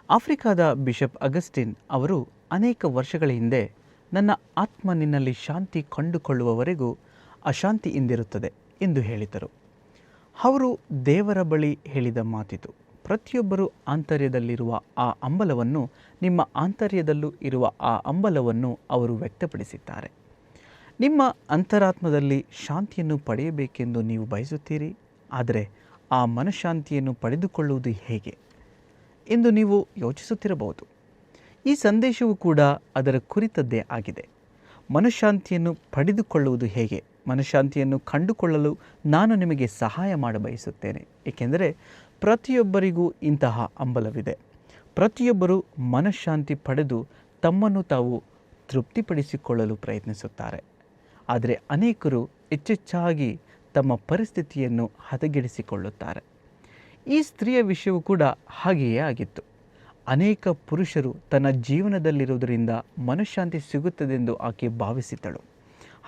ಆಫ್ರಿಕಾದ bishop Augustine ಅವರು ಅನೇಕ ವರ್ಷಗಳ ಹಿಂದೆ ನನ್ನ ಆತ್ಮ ನಿನ್ನಲ್ಲಿ ಶಾಂತಿ ಕಂಡುಕೊಳ್ಳುವವರೆಗೂ ಅಶಾಂತಿಯಿಂದಿರುತ್ತದೆ ಎಂದು ಹೇಳಿದರು. ಅವರು ದೇವರ ಬಳಿ ಹೇಳಿದ ಮಾತಿದು. ಪ್ರತಿಯೊಬ್ಬರೂ ಆಂತರ್ಯದಲ್ಲಿರುವ ಆ ಹಂಬಲವನ್ನು, ನಿಮ್ಮ ಆಂತರ್ಯದಲ್ಲೂ ಇರುವ ಆ ಹಂಬಲವನ್ನು ಅವರು ವ್ಯಕ್ತಪಡಿಸಿದ್ದಾರೆ. ನಿಮ್ಮ ಅಂತರಾತ್ಮದಲ್ಲಿ ಶಾಂತಿಯನ್ನು ಪಡೆಯಬೇಕೆಂದು ನೀವು ಬಯಸುತ್ತೀರಿ. ಆದರೆ ಆ ಮನಃಶಾಂತಿಯನ್ನು ಪಡೆದುಕೊಳ್ಳುವುದು ಹೇಗೆ ಎಂದು ನೀವು ಯೋಚಿಸುತ್ತಿರಬಹುದು. ಈ ಸಂದೇಶವು ಕೂಡ ಅದರ ಕುರಿತದ್ದೇ ಆಗಿದೆ. ಮನಃಶಾಂತಿಯನ್ನು ಪಡೆದುಕೊಳ್ಳುವುದು ಹೇಗೆ? ಮನಃಶಾಂತಿಯನ್ನು ಕಂಡುಕೊಳ್ಳಲು ನಾನು ನಿಮಗೆ ಸಹಾಯ ಮಾಡಬಯಸುತ್ತೇನೆ. ಏಕೆಂದರೆ ಪ್ರತಿಯೊಬ್ಬರಿಗೂ ಇಂತಹ ಹಂಬಲವಿದೆ. ಪ್ರತಿಯೊಬ್ಬರೂ ಮನಃಶಾಂತಿ ಪಡೆದು ತಮ್ಮನ್ನು ತಾವು ತೃಪ್ತಿಪಡಿಸಿಕೊಳ್ಳಲು ಪ್ರಯತ್ನಿಸುತ್ತಾರೆ. ಆದರೆ ಅನೇಕರು ಹೆಚ್ಚೆಚ್ಚಾಗಿ ತಮ್ಮ ಪರಿಸ್ಥಿತಿಯನ್ನು ಹದಗೆಡಿಸಿಕೊಳ್ಳುತ್ತಾರೆ. ಈ ಸ್ತ್ರೀಯ ವಿಷಯವೂ ಕೂಡ ಹಾಗೆಯೇ ಆಗಿತ್ತು. ಅನೇಕ ಪುರುಷರು ತನ್ನ ಜೀವನದಲ್ಲಿರುವುದರಿಂದ ಮನಃಶಾಂತಿ ಸಿಗುತ್ತದೆಂದು ಆಕೆ ಭಾವಿಸಿದಳು.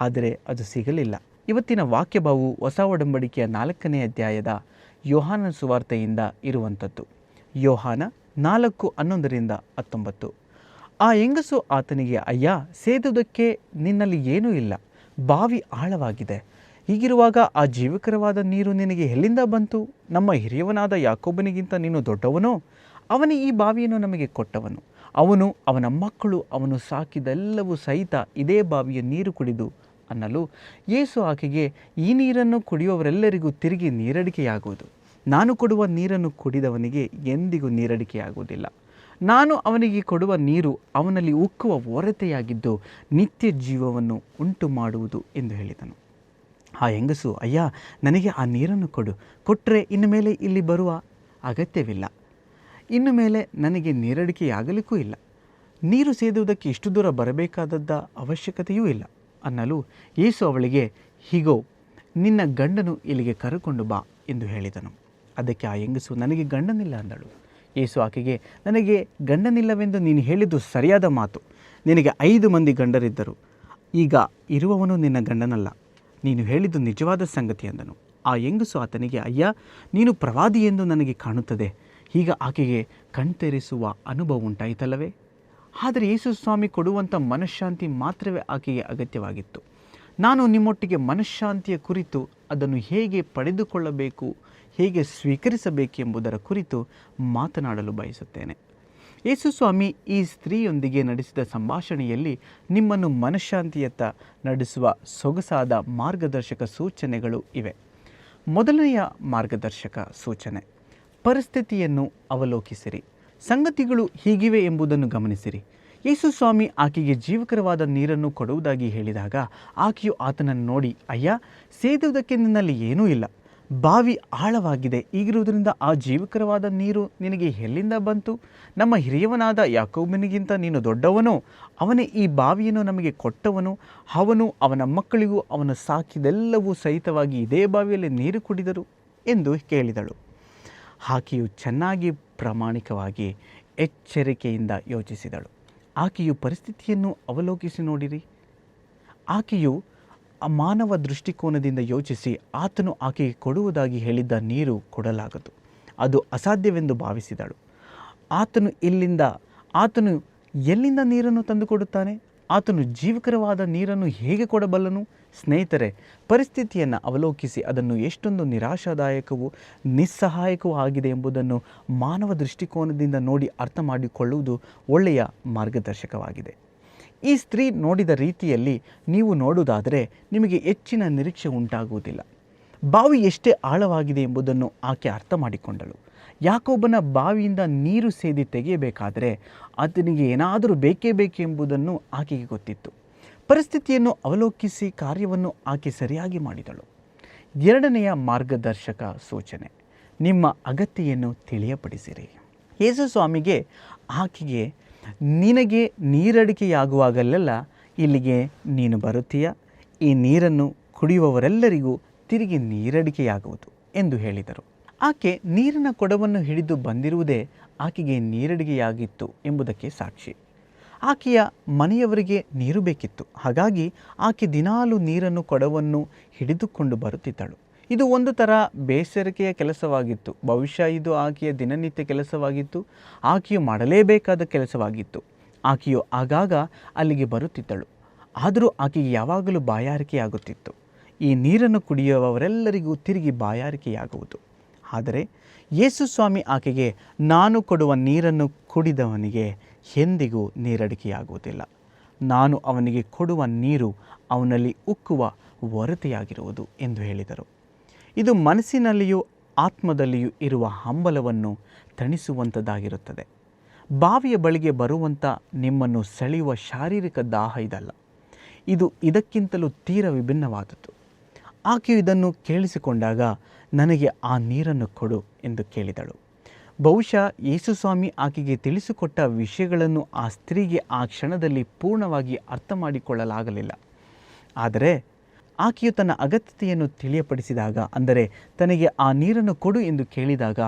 ಆದರೆ ಅದು ಸಿಗಲಿಲ್ಲ. ಇವತ್ತಿನ ವಾಕ್ಯಭಾವು ಹೊಸ ಒಡಂಬಡಿಕೆಯ 4ನೇ ಅಧ್ಯಾಯದ ಯೋಹಾನನ ಸುವಾರ್ತೆಯಿಂದ ಇರುವಂಥದ್ದು. ಯೋಹಾನ 4:11-19. ಆ ಹೆಂಗಸು ಆತನಿಗೆ, ಅಯ್ಯ, ಸೇದುವುದಕ್ಕೆ ನಿನ್ನಲ್ಲಿ ಏನೂ ಇಲ್ಲ, ಬಾವಿ ಆಳವಾಗಿದೆ. ಹೀಗಿರುವಾಗ ಆ ಜೀವಕರವಾದ ನೀರು ನಿನಗೆ ಎಲ್ಲಿಂದ ಬಂತು? ನಮ್ಮ ಹಿರಿಯವನಾದ ಯಾಕೋಬನಿಗಿಂತ ನೀನು ದೊಡ್ಡವನೋ? ಅವನೇ ಈ ಬಾವಿಯನ್ನು ನಮಗೆ ಕೊಟ್ಟವನು. ಅವನು, ಅವನ ಮಕ್ಕಳು, ಅವನು ಸಾಕಿದೆಲ್ಲವೂ ಸಹಿತ ಇದೇ ಬಾವಿಯ ನೀರು ಕುಡಿದು ಅನ್ನಲು, ಯೇಸು ಆಕೆಗೆ, ಈ ನೀರನ್ನು ಕುಡಿಯುವವರೆಲ್ಲರಿಗೂ ತಿರುಗಿ ನೀರಡಿಕೆಯಾಗುವುದು. ನಾನು ಕೊಡುವ ನೀರನ್ನು ಕುಡಿದವನಿಗೆ ಎಂದಿಗೂ ನೀರಡಿಕೆಯಾಗುವುದಿಲ್ಲ. ನಾನು ಅವನಿಗೆ ಕೊಡುವ ನೀರು ಅವನಲ್ಲಿ ಉಕ್ಕುವ ಹೊರತೆಯಾಗಿದ್ದು ನಿತ್ಯ ಜೀವವನ್ನು ಉಂಟು ಮಾಡುವುದು ಎಂದು ಹೇಳಿದನು. ಆ ಹೆಂಗಸು, ಅಯ್ಯ, ನನಗೆ ಆ ನೀರನ್ನು ಕೊಟ್ಟರೆ ಇನ್ನು ಮೇಲೆ ಇಲ್ಲಿ ಬರುವ ಅಗತ್ಯವಿಲ್ಲ. ಇನ್ನು ಮೇಲೆ ನನಗೆ ನೀರಡಿಕೆಯಾಗಲಿಕ್ಕೂ ಇಲ್ಲ. ನೀರು ಸೇದುವುದಕ್ಕೆ ಇಷ್ಟು ದೂರ ಬರಬೇಕಾದದ್ದ ಅವಶ್ಯಕತೆಯೂ ಇಲ್ಲ ಅನ್ನಲು, ಯೇಸು ಅವಳಿಗೆ, ಹೀಗೋ, ನಿನ್ನ ಗಂಡನು ಇಲ್ಲಿಗೆ ಕರೆಕೊಂಡು ಬಾ ಎಂದು ಹೇಳಿದನು. ಅದಕ್ಕೆ ಆ ಹೆಂಗಸು, ನನಗೆ ಗಂಡನಿಲ್ಲ ಅಂದಳು. ಯೇಸು ಆಕೆಗೆ, ನನಗೆ ಗಂಡನಿಲ್ಲವೆಂದು ನೀನು ಹೇಳಿದ್ದು ಸರಿಯಾದ ಮಾತು. ನಿನಗೆ 5 ಮಂದಿ ಗಂಡರಿದ್ದರು, ಈಗ ಇರುವವನು ನಿನ್ನ ಗಂಡನಲ್ಲ. ನೀನು ಹೇಳಿದ್ದು ನಿಜವಾದ ಸಂಗತಿ ಎಂದನು. ಆ ಹೆಂಗಸು ಆತನಿಗೆ, ಅಯ್ಯ, ನೀನು ಪ್ರವಾದಿ ಎಂದು ನನಗೆ ಕಾಣುತ್ತದೆ. ಈಗ ಆಕೆಗೆ ಕಣ್ತೆರೆಸುವ ಅನುಭವ ಉಂಟಾಯಿತಲ್ಲವೇ? ಆದರೆ ಯೇಸು ಸ್ವಾಮಿ ಕೊಡುವಂಥ ಮನಃಶಾಂತಿ ಮಾತ್ರವೇ ಆಕೆಗೆ ಅಗತ್ಯವಾಗಿತ್ತು. ನಾನು ನಿಮ್ಮೊಟ್ಟಿಗೆ ಮನಃಶಾಂತಿಯ ಕುರಿತು, ಅದನ್ನು ಹೇಗೆ ಪಡೆದುಕೊಳ್ಳಬೇಕು, ಹೇಗೆ ಸ್ವೀಕರಿಸಬೇಕೆಂಬುದರ ಕುರಿತು ಮಾತನಾಡಲು ಬಯಸುತ್ತೇನೆ. ಯೇಸು ಸ್ವಾಮಿ ಈ ಸ್ತ್ರೀಯೊಂದಿಗೆ ನಡೆಸಿದ ಸಂಭಾಷಣೆಯಲ್ಲಿ ನಿಮ್ಮನ್ನು ಮನಃಶಾಂತಿಯತ್ತ ನಡೆಸುವ ಸೊಗಸಾದ ಮಾರ್ಗದರ್ಶಕ ಸೂಚನೆಗಳು ಇವೆ. ಮೊದಲನೆಯ ಮಾರ್ಗದರ್ಶಕ ಸೂಚನೆ, ಪರಿಸ್ಥಿತಿಯನ್ನು ಅವಲೋಕಿಸಿರಿ. ಸಂಗತಿಗಳು ಹೀಗಿವೆ ಎಂಬುದನ್ನು ಗಮನಿಸಿರಿ. ಯೇಸು ಸ್ವಾಮಿ ಆಕೆಗೆ ಜೀವಕರವಾದ ನೀರನ್ನು ಕೊಡುವುದಾಗಿ ಹೇಳಿದಾಗ ಆಕೆಯು ಆತನನ್ನು ನೋಡಿ, ಅಯ್ಯ, ಸೇದುವುದಕ್ಕೆ ನಿನ್ನಲ್ಲಿ ಏನೂ ಇಲ್ಲ, ಬಾವಿ ಆಳವಾಗಿದೆ. ಹೀಗಿರುವುದರಿಂದ ಆ ಜೀವಕರವಾದ ನೀರು ನಿನಗೆ ಎಲ್ಲಿಂದ ಬಂತು? ನಮ್ಮ ಹಿರಿಯವನಾದ ಯಾಕೋಬನಿಗಿಂತ ನೀನು ದೊಡ್ಡವನೋ? ಅವನೇ ಈ ಬಾವಿಯನ್ನು ನಮಗೆ ಕೊಟ್ಟವನು. ಅವನು, ಅವನ ಮಕ್ಕಳಿಗೂ ಅವನು ಸಾಕಿದೆಲ್ಲವೂ ಸಹಿತವಾಗಿ ಇದೇ ಬಾವಿಯಲ್ಲಿ ನೀರು ಕುಡಿದರು ಎಂದು ಕೇಳಿದಳು. ಆಕೆಯು ಚೆನ್ನಾಗಿ ಪ್ರಾಮಾಣಿಕವಾಗಿ ಎಚ್ಚರಿಕೆಯಿಂದ ಯೋಚಿಸಿದಳು. ಆಕೆಯು ಪರಿಸ್ಥಿತಿಯನ್ನು ಅವಲೋಕಿಸಿ ನೋಡಿರಿ. ಆಕೆಯು ಮಾನವ ದೃಷ್ಟಿಕೋನದಿಂದ ಯೋಚಿಸಿ, ಆತನು ಆಕೆಗೆ ಕೊಡುವುದಾಗಿ ಹೇಳಿದ್ದ ನೀರು ಕೊಡಲಾಗದು, ಅದು ಅಸಾಧ್ಯವೆಂದು ಭಾವಿಸಿದಳು. ಆತನು ಎಲ್ಲಿಂದ ನೀರನ್ನು ತಂದುಕೊಡುತ್ತಾನೆ? ಆತನು ಜೀವಕರವಾದ ನೀರನ್ನು ಹೇಗೆ ಕೊಡಬಲ್ಲನು? ಸ್ನೇಹಿತರೆ, ಪರಿಸ್ಥಿತಿಯನ್ನು ಅವಲೋಕಿಸಿ ಅದನ್ನು ಎಷ್ಟೊಂದು ನಿರಾಶಾದಾಯಕವೂ ನಿಸ್ಸಹಾಯಕವೂ ಆಗಿದೆ ಎಂಬುದನ್ನು ಮಾನವ ದೃಷ್ಟಿಕೋನದಿಂದ ನೋಡಿ ಅರ್ಥ ಮಾಡಿಕೊಳ್ಳುವುದು ಒಳ್ಳೆಯ ಮಾರ್ಗದರ್ಶಕವಾಗಿದೆ. ಈ ಸ್ತ್ರೀ ನೋಡಿದ ರೀತಿಯಲ್ಲಿ ನೀವು ನೋಡುವುದಾದರೆ ನಿಮಗೆ ಹೆಚ್ಚಿನ ನಿರೀಕ್ಷೆ ಉಂಟಾಗುವುದಿಲ್ಲ. ಬಾವಿ ಎಷ್ಟೇ ಆಳವಾಗಿದೆ ಎಂಬುದನ್ನು ಆಕೆ ಅರ್ಥ ಮಾಡಿಕೊಂಡಳು. ಯಾಕೋಬನ ಬಾವಿಯಿಂದ ನೀರು ಸೇದಿ ತೆಗೆಯಬೇಕಾದರೆ ಆತನಿಗೆ ಏನಾದರೂ ಬೇಕೇ ಎಂಬುದನ್ನು ಆಕೆಗೆ ಗೊತ್ತಿತ್ತು. ಪರಿಸ್ಥಿತಿಯನ್ನು ಅವಲೋಕಿಸಿ ಕಾರ್ಯವನ್ನು ಆಕೆ ಸರಿಯಾಗಿ ಮಾಡಿದಳು. ಎರಡನೆಯ ಮಾರ್ಗದರ್ಶಕ ಸೂಚನೆ, ನಿಮ್ಮ ಅಗತ್ಯವನ್ನು ತಿಳಿಯಪಡಿಸಿರಿ. ಯೇಸು ಸ್ವಾಮಿಗೆ ಆಕೆಗೆ, ನಿನಗೆ ನೀರಡಿಕೆಯಾಗುವಾಗಲೆಲ್ಲ ಇಲ್ಲಿಗೆ ನೀನು ಬರುತ್ತೀಯ, ಈ ನೀರನ್ನು ಕುಡಿಯುವವರೆಲ್ಲರಿಗೂ ತಿರುಗಿ ನೀರಡಿಕೆಯಾಗುವುದು ಎಂದು ಹೇಳಿದರು. ಆಕೆ ನೀರಿನ ಕೊಡವನ್ನು ಹಿಡಿದು ಬಂದಿರುವುದೇ ಆಕೆಗೆ ನೀರಡಿಕೆಯಾಗಿತ್ತು ಎಂಬುದಕ್ಕೆ ಸಾಕ್ಷಿ. ಆಕೆಯ ಮನೆಯವರಿಗೆ ನೀರು ಬೇಕಿತ್ತು. ಹಾಗಾಗಿ ಆಕೆ ದಿನಾಲೂ ನೀರನ್ನು ಕೊಡವನ್ನು ಹಿಡಿದುಕೊಂಡು ಬರುತ್ತಿದ್ದಳು. ಇದು ಒಂದು ಥರ ಬೇಸರಿಕೆಯ ಕೆಲಸವಾಗಿತ್ತು. ಬಹುಶಃ ಇದು ಆಕೆಯ ದಿನನಿತ್ಯ ಕೆಲಸವಾಗಿತ್ತು. ಆಕೆಯು ಮಾಡಲೇಬೇಕಾದ ಕೆಲಸವಾಗಿತ್ತು. ಆಕೆಯು ಆಗಾಗ ಅಲ್ಲಿಗೆ ಬರುತ್ತಿದ್ದಳು. ಆದರೂ ಆಕೆಗೆ ಯಾವಾಗಲೂ ಬಾಯಾರಿಕೆಯಾಗುತ್ತಿತ್ತು. ಈ ನೀರನ್ನು ಕುಡಿಯುವವರೆಲ್ಲರಿಗೂ ತಿರುಗಿ ಬಾಯಾರಿಕೆಯಾಗುವುದು. ಆದರೆ ಯೇಸು ಸ್ವಾಮಿ ಆಕೆಗೆ, ನಾನು ಕೊಡುವ ನೀರನ್ನು ಕುಡಿದವನಿಗೆ ಎಂದಿಗೂ ನೀರಡಿಕೆಯಾಗುವುದಿಲ್ಲ. ನಾನು ಅವನಿಗೆ ಕೊಡುವ ನೀರು ಅವನಲ್ಲಿ ಉಕ್ಕುವ ಹೊರತೆಯಾಗಿರುವುದು ಎಂದು ಹೇಳಿದರು. ಇದು ಮನಸ್ಸಿನಲ್ಲಿಯೂ ಆತ್ಮದಲ್ಲಿಯೂ ಇರುವ ಹಂಬಲವನ್ನು ತಣಿಸುವಂಥದ್ದಾಗಿರುತ್ತದೆ. ಬಾವಿಯ ಬಳಿಗೆ ಬರುವಂಥ ನಿಮ್ಮನ್ನು ಸೆಳೆಯುವ ಶಾರೀರಿಕ ದಾಹ ಇದಲ್ಲ. ಇದು ಇದಕ್ಕಿಂತಲೂ ತೀರ ವಿಭಿನ್ನವಾದದ್ದು. ಆಕೆಯು ಇದನ್ನು ಕೇಳಿಸಿಕೊಂಡಾಗ, ನನಗೆ ಆ ನೀರನ್ನು ಕೊಡು ಎಂದು ಕೇಳಿದಳು. ಬಹುಶಃ ಯೇಸುಸ್ವಾಮಿ ಆಕೆಗೆ ತಿಳಿಸಿಕೊಟ್ಟ ವಿಷಯಗಳನ್ನು ಆ ಸ್ತ್ರೀಗೆ ಆ ಕ್ಷಣದಲ್ಲಿ ಪೂರ್ಣವಾಗಿ ಅರ್ಥ ಮಾಡಿಕೊಳ್ಳಲಾಗಲಿಲ್ಲ. ಆದರೆ ಆಕೆಯು ತನ್ನ ಅಗತ್ಯತೆಯನ್ನು ತಿಳಿಯಪಡಿಸಿದಾಗ, ಅಂದರೆ ತನಗೆ ಆ ನೀರನ್ನು ಕೊಡು ಎಂದು ಕೇಳಿದಾಗ,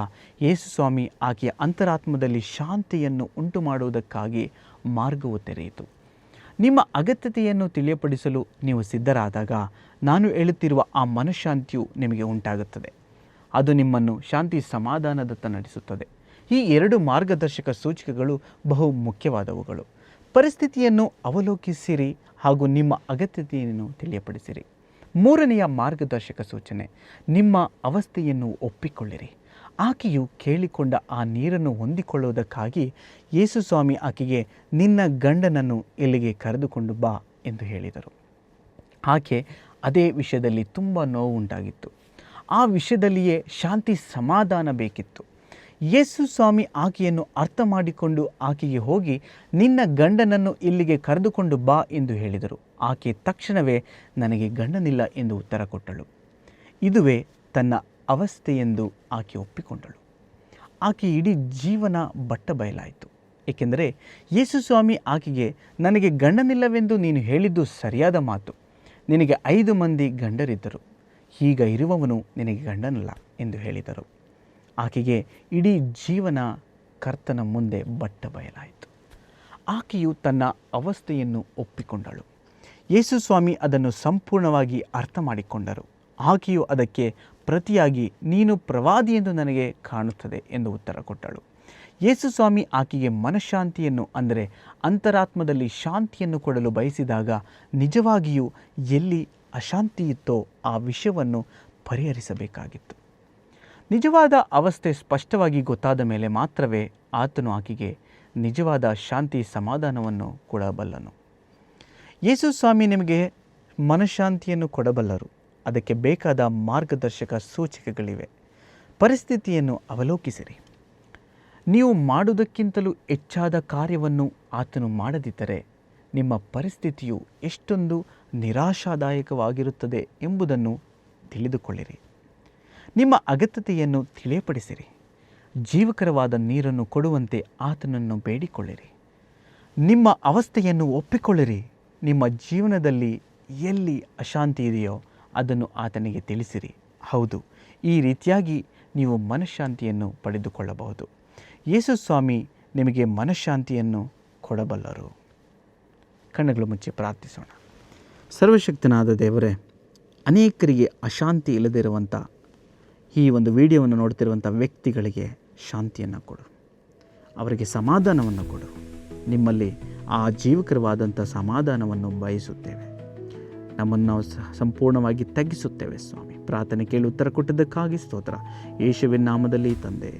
ಯೇಸುಸ್ವಾಮಿ ಆಕೆಯ ಅಂತರಾತ್ಮದಲ್ಲಿ ಶಾಂತಿಯನ್ನು ಉಂಟು ಮಾಡುವುದಕ್ಕಾಗಿ ಮಾರ್ಗವು ತೆರೆಯಿತು. ನಿಮ್ಮ ಅಗತ್ಯತೆಯನ್ನು ತಿಳಿಯಪಡಿಸಲು ನೀವು ಸಿದ್ಧರಾದಾಗ, ನಾನು ಹೇಳುತ್ತಿರುವ ಆ ಮನಃಶಾಂತಿಯು ನಿಮಗೆ ಉಂಟಾಗುತ್ತದೆ. ಅದು ನಿಮ್ಮನ್ನು ಶಾಂತಿ ಸಮಾಧಾನದತ್ತ ನಡೆಸುತ್ತದೆ. ಈ 2 ಮಾರ್ಗದರ್ಶಕ ಸೂಚಿಕೆಗಳು ಬಹು ಮುಖ್ಯವಾದವುಗಳು. ಪರಿಸ್ಥಿತಿಯನ್ನು ಅವಲೋಕಿಸಿರಿ ಹಾಗೂ ನಿಮ್ಮ ಅಗತ್ಯತೆಯನ್ನು ತಿಳಿಯಪಡಿಸಿರಿ. 3ನೆಯ ಮಾರ್ಗದರ್ಶಕ ಸೂಚನೆ, ನಿಮ್ಮ ಅವಸ್ಥೆಯನ್ನು ಒಪ್ಪಿಕೊಳ್ಳಿರಿ. ಆಕೆಯು ಕೇಳಿಕೊಂಡ ಆ ನೀರನ್ನು ಹೊಂದಿಕೊಳ್ಳುವುದಕ್ಕಾಗಿ ಯೇಸುಸ್ವಾಮಿ ಆಕೆಗೆ, ನಿನ್ನ ಗಂಡನನ್ನು ಇಲ್ಲಿಗೆ ಕರೆದುಕೊಂಡು ಬಾ ಎಂದು ಹೇಳಿದರು. ಆಕೆ ಅದೇ ವಿಷಯದಲ್ಲಿ ತುಂಬ ನೋವು ಉಂಟಾಗಿತ್ತು. ಆ ವಿಷಯದಲ್ಲಿಯೇ ಶಾಂತಿ ಸಮಾಧಾನ ಬೇಕಿತ್ತು. ಯೇಸುಸ್ವಾಮಿ ಆಕೆಯನ್ನು ಅರ್ಥ ಮಾಡಿಕೊಂಡು ಆಕೆಗೆ ಹೋಗಿ, ನಿನ್ನ ಗಂಡನನ್ನು ಇಲ್ಲಿಗೆ ಕರೆದುಕೊಂಡು ಬಾ ಎಂದು ಹೇಳಿದರು. ಆಕೆ ತಕ್ಷಣವೇ, ನನಗೆ ಗಂಡನಿಲ್ಲ ಎಂದು ಉತ್ತರ ಕೊಟ್ಟಳು. ಇದುವೇ ತನ್ನ ಅವಸ್ಥೆಯೆಂದು ಆಕೆ ಒಪ್ಪಿಕೊಂಡಳು. ಆಕೆ ಇಡೀ ಜೀವನ ಬಟ್ಟ ಬಯಲಾಯಿತು. ಏಕೆಂದರೆ ಯೇಸುಸ್ವಾಮಿ ಆಕೆಗೆ, ನನಗೆ ಗಂಡನಿಲ್ಲವೆಂದು ನೀನು ಹೇಳಿದ್ದು ಸರಿಯಾದ ಮಾತು. ನಿನಗೆ 5 ಮಂದಿ ಗಂಡರಿದ್ದರು, ಈಗ ಇರುವವನು ನಿನಗೆ ಗಂಡನಲ್ಲ ಎಂದು ಹೇಳಿದರು. ಆಕೆಗೆ ಇಡೀ ಜೀವನ ಕರ್ತನ ಮುಂದೆ ಬಟ್ಟ ಬಯಲಾಯಿತು. ಆಕೆಯು ತನ್ನ ಅವಸ್ಥೆಯನ್ನು ಒಪ್ಪಿಕೊಂಡಳು. ಯೇಸುಸ್ವಾಮಿ ಅದನ್ನು ಸಂಪೂರ್ಣವಾಗಿ ಅರ್ಥ ಮಾಡಿಕೊಂಡರು. ಆಕೆಯು ಅದಕ್ಕೆ ಪ್ರತಿಯಾಗಿ, ನೀನು ಪ್ರವಾದಿ ಎಂದು ನನಗೆ ಕಾಣುತ್ತದೆ ಎಂದು ಉತ್ತರ ಕೊಟ್ಟಳು. ಯೇಸುಸ್ವಾಮಿ ಆಕೆಗೆ ಮನಃಶಾಂತಿಯನ್ನು, ಅಂದರೆ ಅಂತರಾತ್ಮದಲ್ಲಿ ಶಾಂತಿಯನ್ನು ಕೊಡಲು ಬಯಸಿದಾಗ, ನಿಜವಾಗಿಯೂ ಎಲ್ಲಿ ಅಶಾಂತಿಯಿತ್ತೋ ಆ ವಿಷಯವನ್ನು ಪರಿಹರಿಸಬೇಕಾಗಿತ್ತು. ನಿಜವಾದ ಅವಸ್ಥೆ ಸ್ಪಷ್ಟವಾಗಿ ಗೊತ್ತಾದ ಮೇಲೆ ಮಾತ್ರವೇ ಆತನು ಆಕೆಗೆ ನಿಜವಾದ ಶಾಂತಿ ಸಮಾಧಾನವನ್ನು ಕೊಡಬಲ್ಲನು. ಯೇಸುಸ್ವಾಮಿ ನಿಮಗೆ ಮನಃಶಾಂತಿಯನ್ನು ಕೊಡಬಲ್ಲರು. ಅದಕ್ಕೆ ಬೇಕಾದ ಮಾರ್ಗದರ್ಶಕ ಸೂಚಿಕೆಗಳಿವೆ. ಪರಿಸ್ಥಿತಿಯನ್ನು ಅವಲೋಕಿಸಿರಿ. ನೀವು ಮಾಡುವುದಕ್ಕಿಂತಲೂ ಹೆಚ್ಚಾದ ಕಾರ್ಯವನ್ನು ಆತನು ಮಾಡದಿದ್ದರೆ ನಿಮ್ಮ ಪರಿಸ್ಥಿತಿಯು ಎಷ್ಟೊಂದು ನಿರಾಶಾದಾಯಕವಾಗಿರುತ್ತದೆ ಎಂಬುದನ್ನು ತಿಳಿದುಕೊಳ್ಳಿರಿ. ನಿಮ್ಮ ಅಗತ್ಯತೆಯನ್ನು ತಿಳಿಯಪಡಿಸಿರಿ. ಜೀವಕರವಾದ ನೀರನ್ನು ಕೊಡುವಂತೆ ಆತನನ್ನು ಬೇಡಿಕೊಳ್ಳಿರಿ. ನಿಮ್ಮ ಅವಸ್ಥೆಯನ್ನು ಒಪ್ಪಿಕೊಳ್ಳಿರಿ. ನಿಮ್ಮ ಜೀವನದಲ್ಲಿ ಎಲ್ಲಿ ಅಶಾಂತಿ ಇದೆಯೋ ಅದನ್ನು ಆತನಿಗೆ ತಿಳಿಸಿರಿ. ಹೌದು, ಈ ರೀತಿಯಾಗಿ ನೀವು ಮನಃಶಾಂತಿಯನ್ನು ಪಡೆದುಕೊಳ್ಳಬಹುದು. ಯೇಸುಸ್ವಾಮಿ ನಿಮಗೆ ಮನಃಶಾಂತಿಯನ್ನು ಕೊಡಬಲ್ಲರು. ಕಣ್ಣುಗಳು ಮುಚ್ಚಿ ಪ್ರಾರ್ಥಿಸೋಣ. ಸರ್ವಶಕ್ತನಾದ ದೇವರೇ, ಅನೇಕರಿಗೆ ಅಶಾಂತಿ ಇಲ್ಲದಿರುವಂಥ ಈ ಒಂದು ವಿಡಿಯೋವನ್ನು ನೋಡ್ತಿರುವಂಥ ವ್ಯಕ್ತಿಗಳಿಗೆ ಶಾಂತಿಯನ್ನು ಕೊಡು, ಅವರಿಗೆ ಸಮಾಧಾನವನ್ನು ಕೊಡು. ನಿಮ್ಮಲ್ಲಿ ಆ ಜೀವಕರವಾದಂಥ ಸಮಾಧಾನವನ್ನು ಬಯಸುತ್ತೇವೆ. ನಮ್ಮನ್ನು ನಾವು ಸಂಪೂರ್ಣವಾಗಿ ತಗ್ಗಿಸುತ್ತೇವೆ ಸ್ವಾಮಿ. ಪ್ರಾರ್ಥನೆ ಕೇಳಿ ಉತ್ತರ ಕೊಟ್ಟಿದ್ದಕ್ಕಾಗಿ ಸ್ತೋತ್ರ. ಯೇಸುವಿನ ನಾಮದಲ್ಲಿ ತಂದೆ.